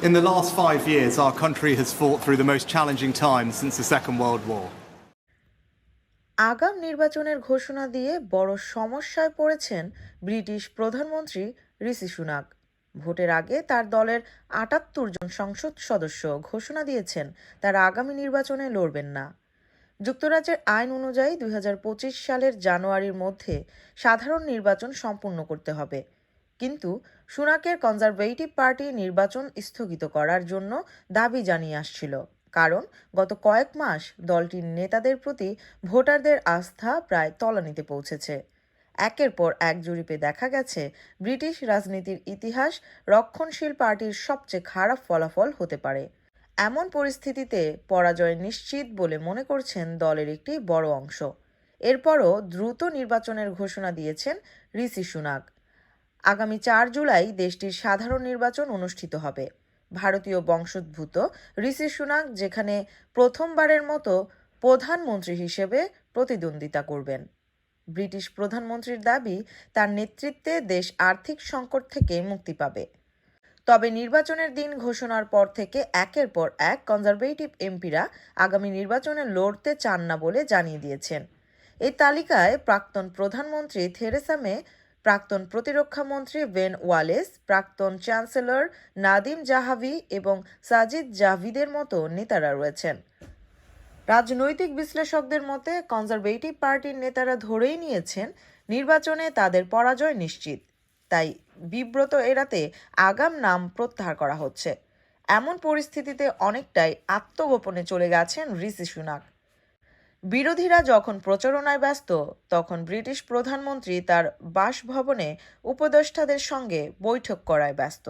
In the last 5 years, our country has fought through the most challenging times since the Second World War. আগাম নির্বাচনের ঘোষণা দিয়ে বড় সমস্যায় পড়েছেন ব্রিটিশ প্রধানমন্ত্রী ঋষি সুনাক। ভোটের আগে তার দলের ৭৮ জন সংসদ সদস্য ঘোষণা দিয়েছেন তারা আগামী নির্বাচনে লড়বেন না। যুক্তরাজ্যের আইন অনুযায়ী ২০২৫ সালের জানুয়ারির মধ্যে সাধারণ নির্বাচন সম্পূর্ণ করতে হবে, কিন্তু সুনাকের কনজারভেটিভ পার্টি নির্বাচন স্থগিত করার জন্য দাবি জানিয়ে আসছিল, কারণ গত কয়েক মাস দলটির নেতাদের প্রতি ভোটারদের আস্থা প্রায় তলানিতে পৌঁছেছে। একের পর এক জরিপে দেখা গেছে ব্রিটিশ রাজনীতির ইতিহাস রক্ষণশীল পার্টির সবচেয়ে খারাপ ফলাফল হতে পারে। এমন পরিস্থিতিতে পরাজয় নিশ্চিত বলে মনে করছেন দলের একটি বড় অংশ। এরপরও দ্রুত নির্বাচনের ঘোষণা দিয়েছেন ঋষি সুনাক। আগামী ৪ জুলাই দেশটির সাধারণ নির্বাচন অনুষ্ঠিত হবে। ভারতীয় বংশোদ্ভূত ঋষি সুনাক যেখানে প্রথমবারের মতো প্রধানমন্ত্রী হিসেবে প্রতিদ্বন্দ্বিতা করবেন। ব্রিটিশ প্রধানমন্ত্রীর দাবি তার নেতৃত্বে দেশ আর্থিক সংকট থেকে মুক্তি পাবে। তবে নির্বাচনের দিন ঘোষণার পর থেকে একের পর এক কনজারভেটিভ এমপিরা আগামী নির্বাচনে লড়তে চান না বলে জানিয়ে দিয়েছেন। এই তালিকায় প্রাক্তন প্রধানমন্ত্রী থেরেসা মে, প্রাক্তন প্রতিরক্ষা মন্ত্রী বেন ওয়ালেস, প্রাক্তন চ্যান্সেলর নাদিম জাহাভি এবং সাজিদ জাভিদের মতো নেতারা রয়েছেন। রাজনৈতিক বিশ্লেষকদের মতে কনজারভেটিভ পার্টির নেতারা ধরেই নিয়েছেন নির্বাচনে তাদের পরাজয় নিশ্চিত, তাই বিব্রত এড়াতে আগাম নাম প্রত্যাহার করা হচ্ছে। এমন পরিস্থিতিতে অনেকটাই আত্মগোপনে চলে গেছেন ঋষি সুনাক। বিরোধীরা যখন প্রচারণায় ব্যস্ত, তখন ব্রিটিশ প্রধানমন্ত্রী তার বাসভবনে উপদেষ্টাদের সঙ্গে বৈঠক করায় ব্যস্ত।